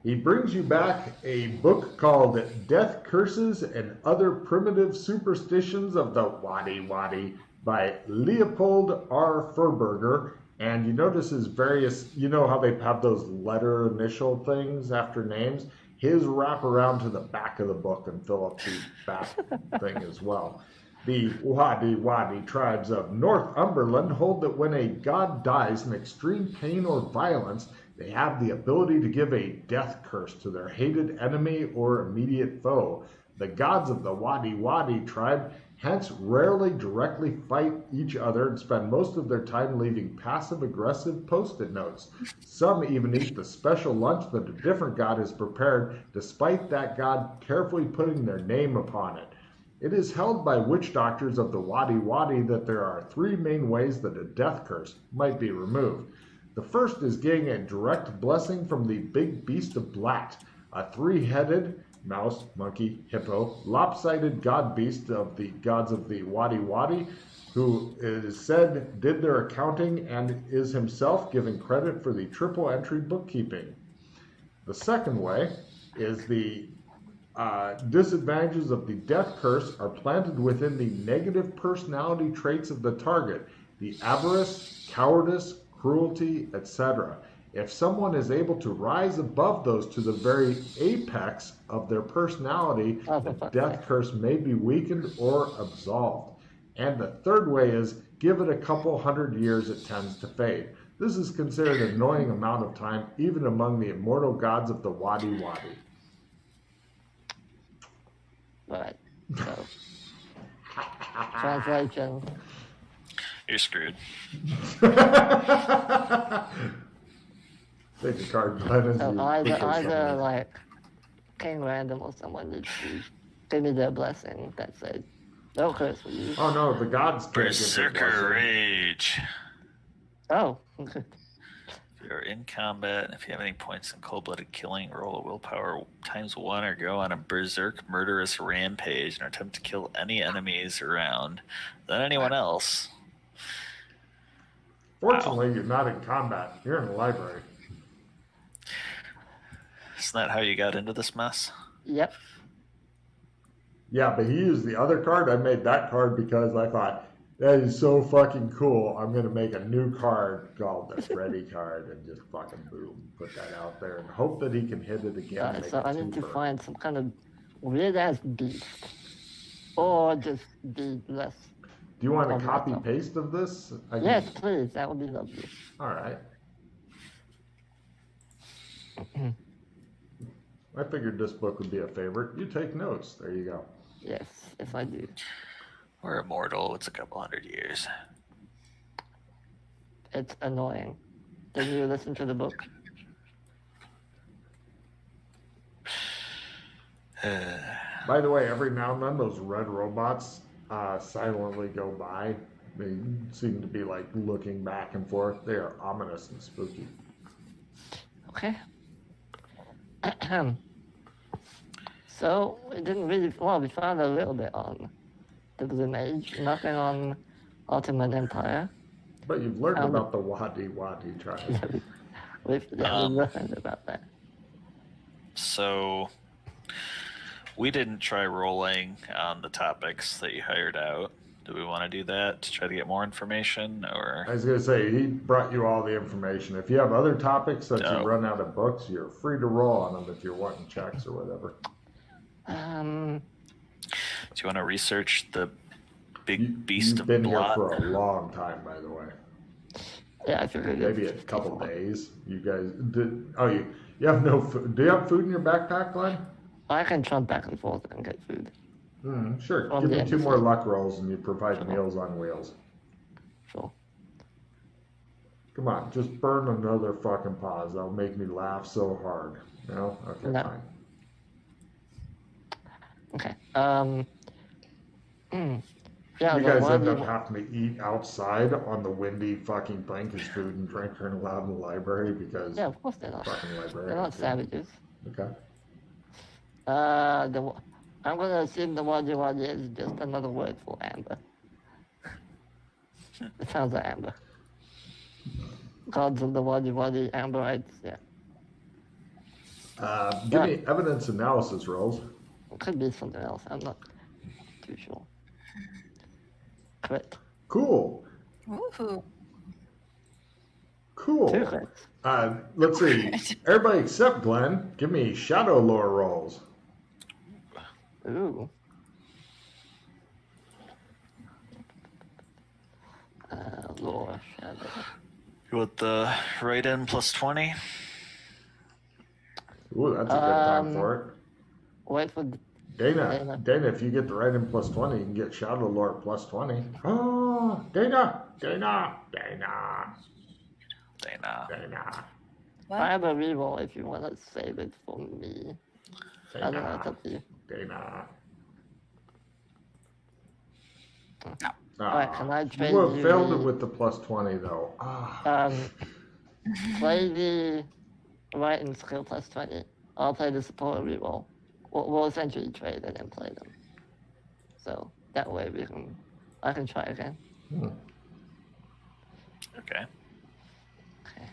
He brings you back a book called Death Curses and Other Primitive Superstitions of the Wadi Wadi by Leopold R. Furberger. And you notice his various, you know how they have those letter initial things after names? His wrap around to the back of the book and fill up the back thing as well. The Wadi Wadi tribes of Northumberland hold that when a god dies in extreme pain or violence, they have the ability to give a death curse to their hated enemy or immediate foe. The gods of the Wadi Wadi tribe hence rarely directly fight each other and spend most of their time leaving passive-aggressive post-it notes. Some even eat the special lunch that a different god has prepared, despite that god carefully putting their name upon it. It is held by witch doctors of the Wadi Wadi that there are 3 main ways that a death curse might be removed. The first is getting a direct blessing from the big beast of Blat, a 3-headed mouse, monkey, hippo, lopsided god beast of the gods of the Wadi Wadi, who it is said did their accounting and is himself given credit for the triple entry bookkeeping. The second way is the disadvantages of the death curse are planted within the negative personality traits of the target, the avarice, cowardice, cruelty, etc. If someone is able to rise above those to the very apex of their personality, the death curse may be weakened or absolved. And the third way is, give it a couple 100 years, it tends to fade. This is considered an annoying amount of time, even among the immortal gods of the Wadi Wadi. Right. So, translation. You're screwed. Take a card, Glenn. So either like King Random or someone needs to give me their blessing that said, no curse for you. Oh no, the gods can't give Berserker Rage. Oh. If you're in combat, and if you have any points in cold-blooded killing, roll a willpower ×1 or go on a berserk murderous rampage and attempt to kill any enemies around than anyone else. Fortunately, you're not in combat. You're in the library. Isn't that how you got into this mess? Yep. Yeah, but he used the other card. I made that card because I thought, that is so fucking cool. I'm going to make a new card called the Freddy card and just fucking boom, put that out there and hope that he can hit it again. So I need to find some kind of weird-ass beast. Or just be less. Do you want a copy-paste of this? Yes, please. That would be lovely. All right. I figured this book would be a favorite. You take notes. There you go. Yes, I do. We're immortal. It's a couple hundred years. It's annoying. Did you listen to the book? By the way, every now and then those red robots silently go by. They seem to be like looking back and forth. They are ominous and spooky. Okay. So we didn't really. Well, we found a little bit on the Blue Mage, nothing on Ottoman Empire. But you've learned about the Wadi tribe. We've learned about that. So we didn't try rolling on the topics that you hired out. Do we want to do that to try to get more information, or? I was going to say, he brought you all the information. If you have other topics that you run out of books, you're free to roll on them if you're wanting checks or whatever. Do you want to research the big beast of blot? You've been here for a long time, by the way. Yeah, I figured. Maybe a couple days. You guys did. Oh, you have no food. Do you have food in your backpack, Glenn? I can jump back and forth and get food. Sure. Give me 2 more luck rolls and you provide meals on wheels. Sure. Come on, just burn another fucking pause. That'll make me laugh so hard. No? Okay, No. fine. Okay. Yeah, you guys end up having to eat outside on the windy fucking thing because food and drink aren't allowed in the library because... Yeah, of course they're not. Fucking library. They're not savages. Okay. I'm going to assume the Wadi Wadi is just another word for amber. It sounds like amber. Gods of the Wadi Wadi, amberites, yeah. Give me evidence analysis rolls. It could be something else. I'm not too sure. Crit. Cool. Woohoo. Cool. 2 crits. Let's see. Everybody except Glenn, give me shadow lore rolls. Ooh. Lore, shadow. You want the right in plus 20? Ooh, that's a good time for it. Wait for Dana, if you get the right in plus 20, you can get shadow lore plus 20. Oh, Dana. What? I have a reroll if you want to save it for me. I don't know, it's up to you. Dana. No. Alright, can I trade You would have you failed the- it with the plus 20, though. Play the right and skill plus 20. I'll play the support reroll. We'll essentially trade and then play them. So that way I can try again. Okay. Okay.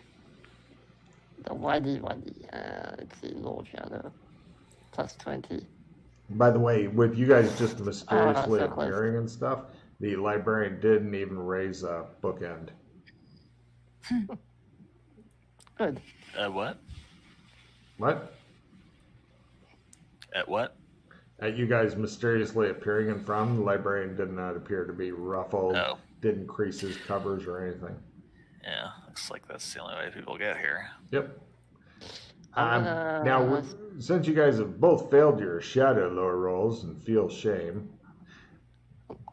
The Wadi, let's see, Lord Shadow. Plus 20. By the way, with you guys just mysteriously so close. appearing and stuff, the librarian didn't even raise a bookend. Good. What? What? At what? At you guys mysteriously appearing in front, the librarian did not appear to be ruffled, didn't crease his covers or anything. Yeah, looks like that's the only way people get here. Yep. Now, since you guys have both failed your shadow lore rolls and feel shame.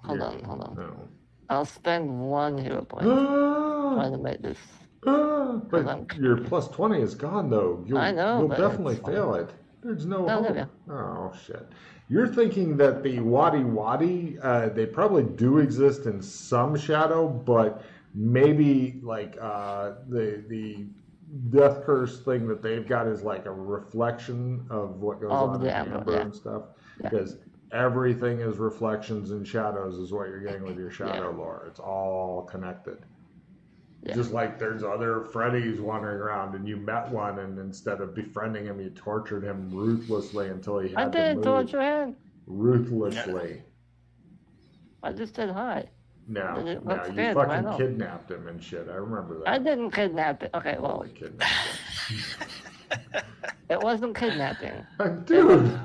Hold on. No. I'll spend 1 hero point trying to make this. But your plus 20 is gone, though. I know, You'll but definitely it's fine. fail it. There's no No, hope. no. Oh, shit. You're thinking that the Wadi, they probably do exist in some shadow, but maybe like the death curse thing that they've got is like a reflection of what goes on in the Amber and stuff. Because everything is reflections and shadows is what you're getting with your shadow lore. It's all connected. Yeah. Just like there's other Freddies wandering around, and you met one, and instead of befriending him, you tortured him ruthlessly until he I had to didn't move. torture him. Ruthlessly. I just said hi. No, Then it no, got you scared and ran fucking off. kidnapped him and shit. I remember that. I didn't kidnap it. Okay, well, Totally kidnapped him. it wasn't kidnapping. Dude,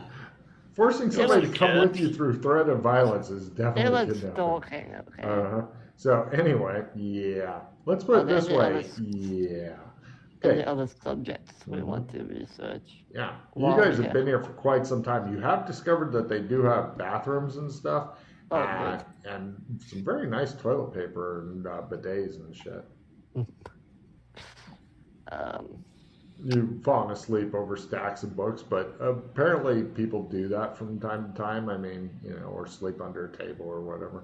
forcing somebody was to come good. with you through threat of violence is It definitely was kidnapping. stalking. Okay. Uh-huh. So anyway, yeah. Let's put it this way. Yeah. Any Okay. other subjects we want to research? Yeah. You Wow, guys have yeah. been here for quite some time. You have discovered that they do have bathrooms and stuff. Oh, good. And some very nice toilet paper and bidets and shit. You've fallen asleep over stacks of books, but apparently people do that from time to time. I mean, or sleep under a table or whatever.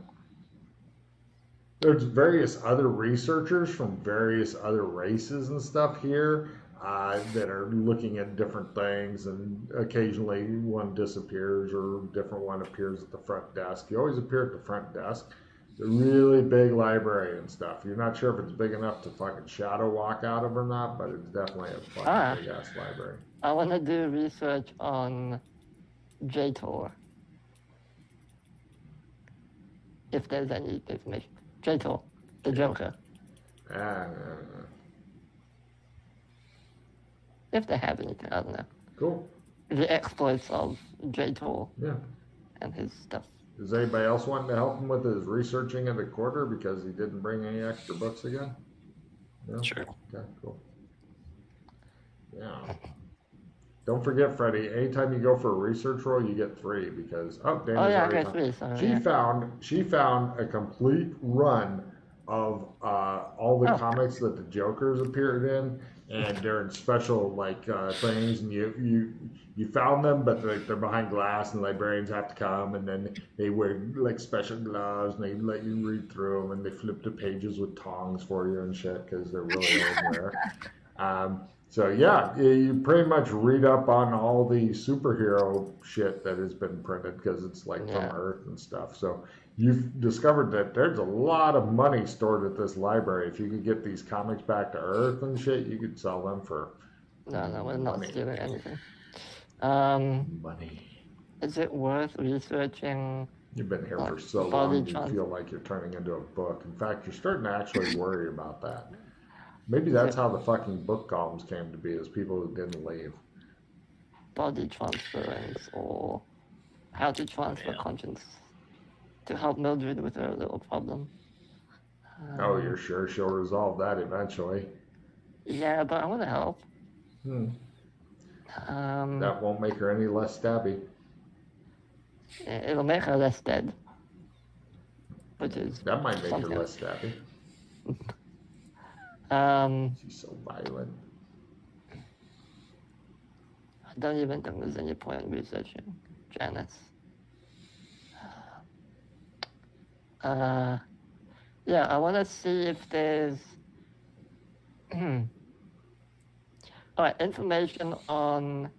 There's various other researchers from various other races and stuff here that are looking at different things, and occasionally one disappears or a different one appears at the front desk. You always appear at the front desk. It's a really big library and stuff. You're not sure if it's big enough to fucking shadow walk out of or not, but it's definitely a fucking big ass library. I want to do research on J-Tor. If there's any information. J-Tor, the Joker. If they have anything, I don't know. Cool. The exploits of J-Tor. Yeah. And his stuff. Does anybody else want to help him with his researching of the quarter because he didn't bring any extra books again? No? Sure. Okay, cool. Yeah. Don't forget, Freddie, anytime you go for a research roll, you get 3 because Dana's I already got 3. Sorry, She found a complete run of all the comics that the Joker's appeared in, and they're in special things, and you found them, but they're behind glass, and librarians have to come, and then they wear special gloves, and they let you read through them, and they flip the pages with tongs for you and shit because they're really old there. So yeah, you pretty much read up on all the superhero shit that has been printed because it's from Earth and stuff. So you've discovered that there's a lot of money stored at this library. If you could get these comics back to Earth and shit, you could sell them for No, we're not stealing anything. Money. Is it worth researching? You've been here for so long, you feel like you're turning into a book. In fact, you're starting to actually worry about that. Maybe that's how the fucking book columns came to be, as people who didn't leave. Body transference, or how to transfer conscience to help Mildred with her little problem. You're sure she'll resolve that eventually? Yeah, but I want to help. That won't make her any less stabby. It'll make her less dead. That might make her less stabby. She's so violent. I don't even think there's any point in researching Janice. I want to see if there's information on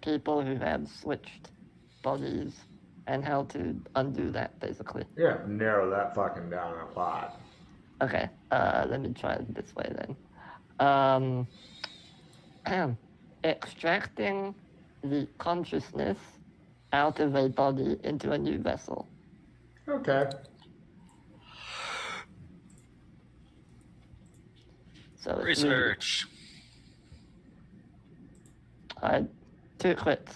people who have switched bodies and how to undo that, basically. Yeah, narrow that fucking down a lot. Okay, let me try it this way then. Extracting the consciousness out of a body into a new vessel. Okay. So research. I had 2 crits.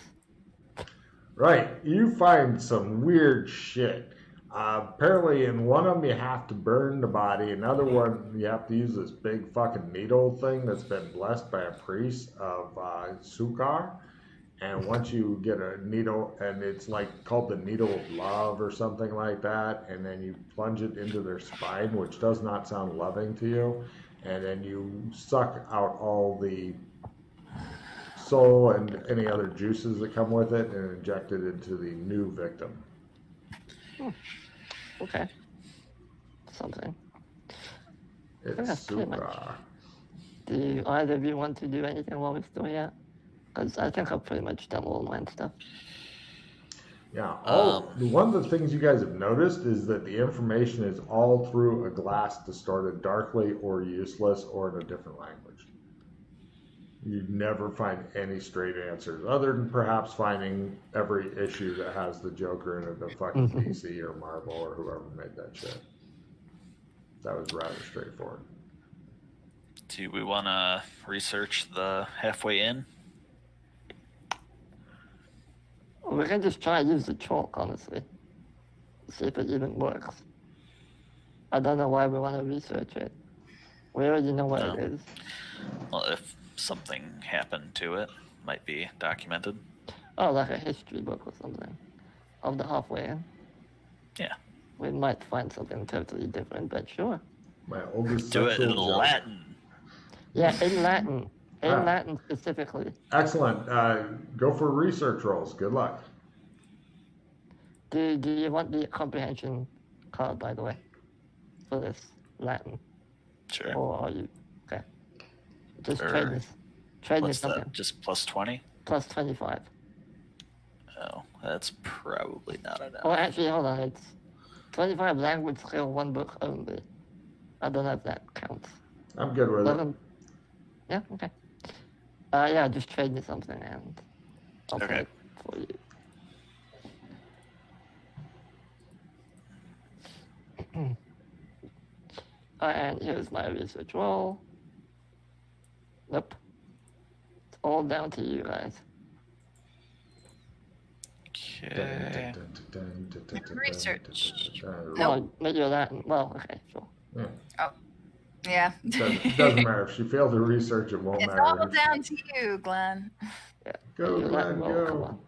Right, you find some weird shit. Apparently, in one of them you have to burn the body. Another one you have to use this big fucking needle thing that's been blessed by a priest of Sukar. And once you get a needle, and it's called the needle of love or something like that, and then you plunge it into their spine, which does not sound loving to you, and then you suck out all the soul and any other juices that come with it and inject it into the new victim. Okay. Something. It's super. Do either of you want to do anything while we're still here? Because I think I've pretty much done all my stuff. Yeah. One of the things you guys have noticed is that the information is all through a glass distorted darkly or useless or in a different language. You never find any straight answers, other than perhaps finding every issue that has the Joker in it of fucking DC or Marvel or whoever made that shit. That was rather straightforward. Do we want to research the halfway in? We can just try and use the chalk, honestly. See if it even works. I don't know why we want to research it. We already know what it is. Well, if something happened to it, might be documented. Oh, like a history book or something. Of the halfway in. Yeah. We might find something totally different, but sure. My oldest Do it in sexual Latin. Yeah, in Latin. In Latin specifically. Excellent. Go for research rolls. Good luck. Do you want the comprehension card, by the way, for this Latin? Sure. Or are you okay? Just Or trade this. Trade What's this something. that? Just plus 20? Plus 25. Oh, that's probably not enough. Oh, actually, hold on. It's 25 language skill, 1 book only. I don't know if that counts. I'm good with it. Yeah, okay. Yeah, just trade me something and I'll play it for you. And here's my research roll. Nope. It's all down to you guys. Okay. Research. Well, maybe you're Latin. Well, okay, sure. Yeah. Oh, yeah. Doesn't matter. If she failed to research, it won't It's matter. all down to you, Glenn. Yeah. Go, Maybe you're Glenn, Latin roll, come go. on.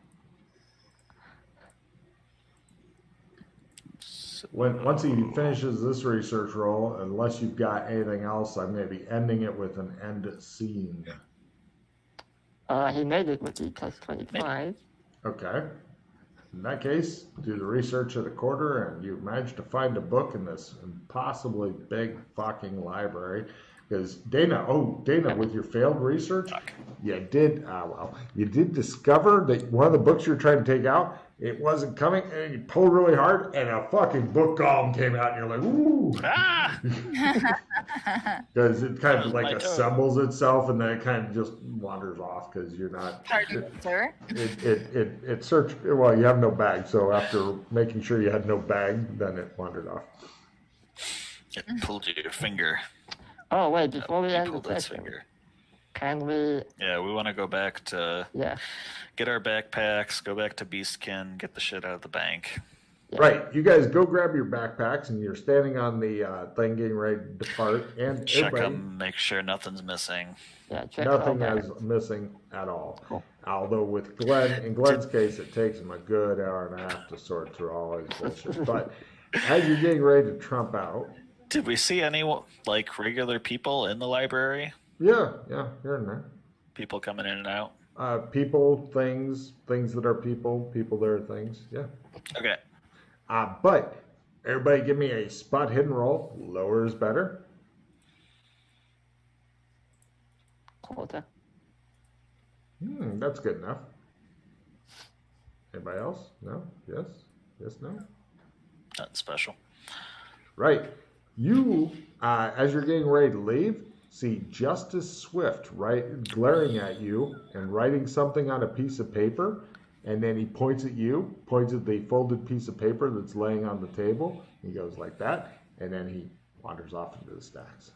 Once he finishes this research roll, unless you've got anything else, I'm going to be ending it with an end scene. He made it with the plus 25. Okay. In that case, do the research at a quarter, and you've managed to find a book in this impossibly big fucking library. Because Dana, with your failed research, you did discover that one of the books you're trying to take out, it wasn't coming, and you pull really hard, and a fucking book golem came out, and you're like, ooh. Because it kind of like assembles itself, and then it kind of just wanders off because you're not. Pardon, sir? It searched. Well, you have no bag, so after making sure you had no bag, then it wandered off. It pulled your finger. Oh, wait, before we end Pulled the its session, finger. can we... Yeah, we want to go back to get our backpacks, go back to Beastkin, get the shit out of the bank. Yeah. Right, you guys go grab your backpacks, and you're standing on the thing getting ready to depart, and Check them, make sure nothing's missing. Yeah, check nothing all is missing at all. Cool. Although with Glenn, in Glenn's case, it takes him a good hour and a half to sort through all his bullshit. But as you're getting ready to trump out, Did we see any like regular people in the library? yeah, here and there. People coming in and out. People, things that are people that are things. Yeah. Okay. But everybody, give me a spot hidden roll. Lower is better. quarter. That's good enough. Anybody else? No? Yes? Yes, no? Nothing special. Right. You, as you're getting ready to leave, see Justice Swift glaring at you and writing something on a piece of paper, and then he points at you, points at the folded piece of paper that's laying on the table. He goes like that, and then he wanders off into the stacks.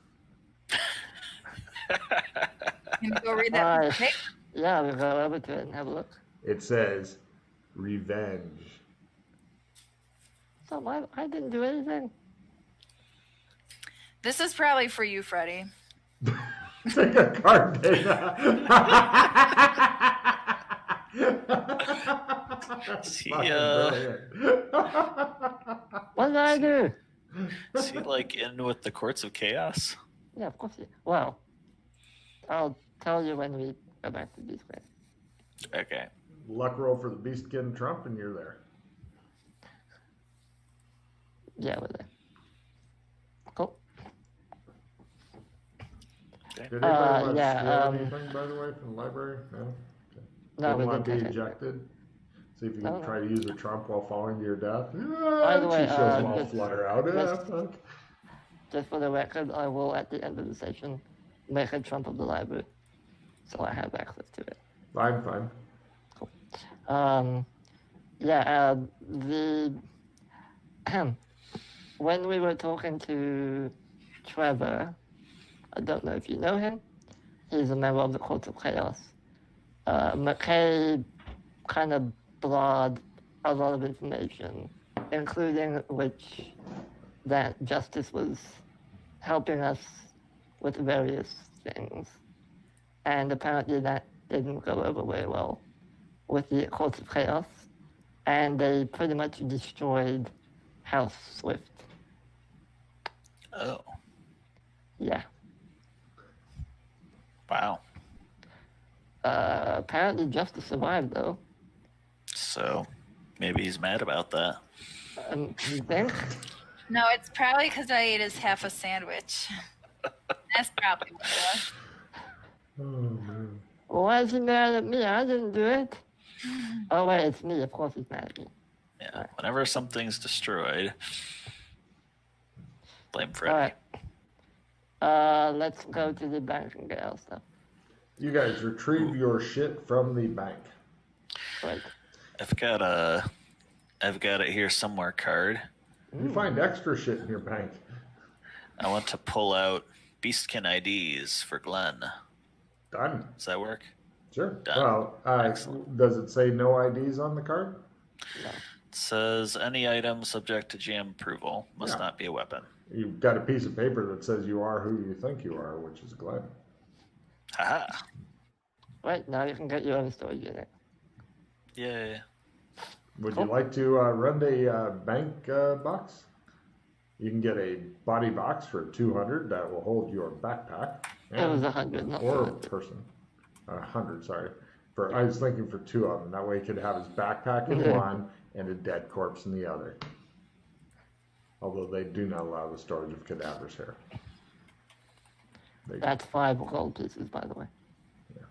Can you go read that? Okay. Yeah, we'll go over to it and have a look. It says, revenge. So I didn't do anything. This is probably for you, Freddie. Take a card, Dana. See, What did I do? is he like in with the Courts of Chaos? Yeah, of course. Well, I'll tell you when we go back to this way. Okay. Luck roll for the Beastkin Trump, and you're there. Yeah, we're there. Cool. Okay. Did anybody yeah, steal anything, by the way, from the library? No? Okay. No, we Didn't want didn't to be take it. ejected? See if you can try to use a trump while falling to your death. By the way, she shows them all flutter out. Just for the record, I will, at the end of the session, make a trump of the library, so I have access to it. Fine. Cool. When we were talking to Trevor, I don't know if you know him, he's a member of the Court of Chaos. McKay kind of blogged a lot of information, including that Justice was helping us with various things. And apparently that didn't go over very well with the Court of Chaos. And they pretty much destroyed House Swift. Oh. Yeah. Wow. Apparently Justice survived, though. So, maybe he's mad about that. You think? No, it's probably because I ate his half a sandwich. That's probably what it was. Oh, man. Why is he mad at me? I didn't do it. Oh, wait, it's me. Of course he's mad at me. Yeah, whenever something's destroyed, blame Freddy. Alright. Let's go to the bank and get our stuff. You guys retrieve your shit from the bank. Right. I've got it here somewhere card. You find extra shit in your bank. I want to pull out Beastkin IDs for Glenn. Done. Does that work? Sure. Done. Well, does it say no IDs on the card? No. It says any item subject to GM approval must not be a weapon. You've got a piece of paper that says you are who you think you are, which is Glenn. Haha. Right, now you can get your own storage unit. Yay. Would you like to run a bank box? You can get a body box for $200 that will hold your backpack. It was 100, not or 200. person. 100, sorry. I was thinking for two of them. That way he could have his backpack in one and a dead corpse in the other. Although they do not allow the storage of cadavers here. That's 5 gold pieces, by the way. Yeah.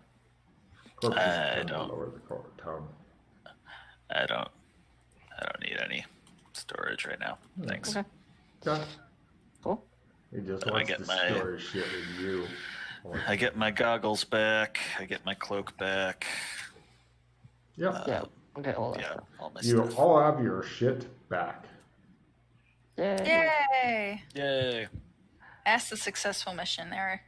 Corpses I tend to don't. lower the tone. I don't need any storage right now. Thanks. Okay. Done. Cool. He just I wants get to my- store his shit with you. I get my goggles back. I get my cloak back. Yep. Yeah, okay, all that Yeah, stuff. all my You stuff. all have your shit back. Yay. Yay! Yay. That's the successful mission there.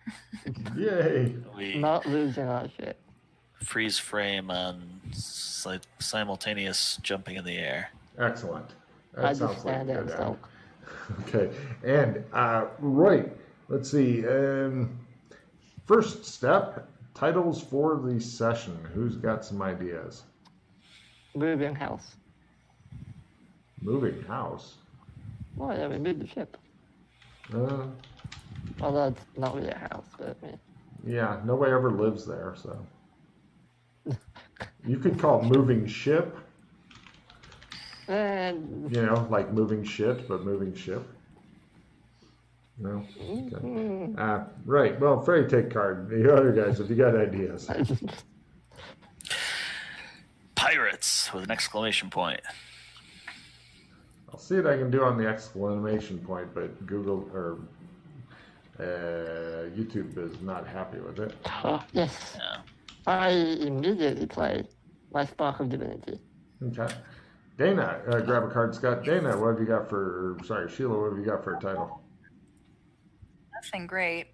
Yay. We Not losing our shit. freeze frame on simultaneous jumping in the air. Excellent. That I just sounds like a stand there good and end. sulk. Okay. And Roy, let's see. First step, titles for the session. Who's got some ideas? Moving house. Moving house. Oh, yeah, we moved the ship. Uh, Although it's not really a house, but I mean, yeah, nobody ever lives there, so. You could call it moving ship, and you know, like moving shit, but moving ship. No? Okay. Right. Well, Freddie, take card. The other guys, if you got ideas. Pirates with an exclamation point. I'll see what I can do on the exclamation point, but Google or YouTube is not happy with it. oh, yes, Yeah. I immediately play my Spark of Divinity. Okay. Dana, grab a card, Scott. Dana, what have you got for, sorry, Sheila, what have you got for a title? Nothing great.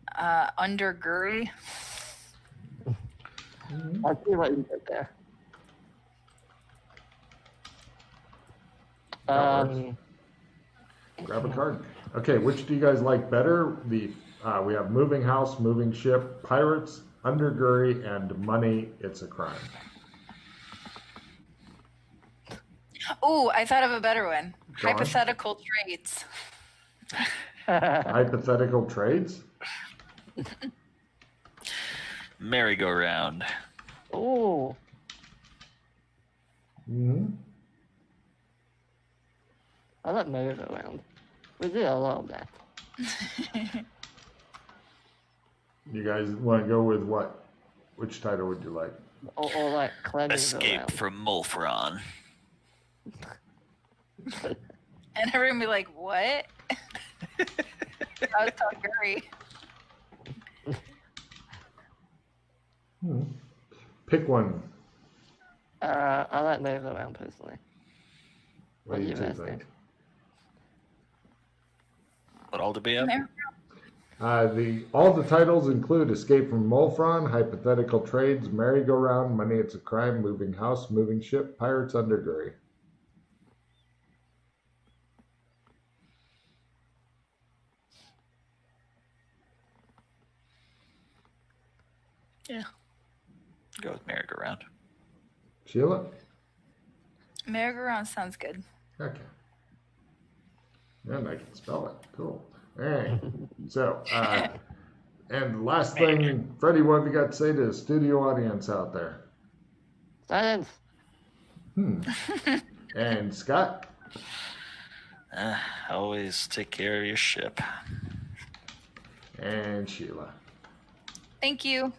Under Guri. I'll see what you did there. That works. Grab a card. Okay, which do you guys like better? We have moving house, moving ship, pirates, undergurry, and money. It's a crime. Oh, I thought of a better one. Go on. Hypothetical traits. Hypothetical trades. Merry-go-round. Oh, Mm-hmm. I like merry-go-round. We did a lot of that. You guys want to go with what? Which title would you like? Or like climbing Escape around. from Mulfron. And everyone be like, what? I was so Gary. Pick one. I like merry-go-round personally. What do you two think? What all to be up? All the titles include Escape from Molfron, Hypothetical Trades, Merry-Go-Round, Money It's a Crime, Moving House, Moving Ship, Pirates Underground. Yeah. Go with merry-go-round. Sheila? Merry-go-round sounds good. Okay. And I can spell it. Cool. All right. So, and last thing, Freddie, what have you got to say to the studio audience out there? Silence. And Scott? Always take care of your ship. And Sheila. Thank you.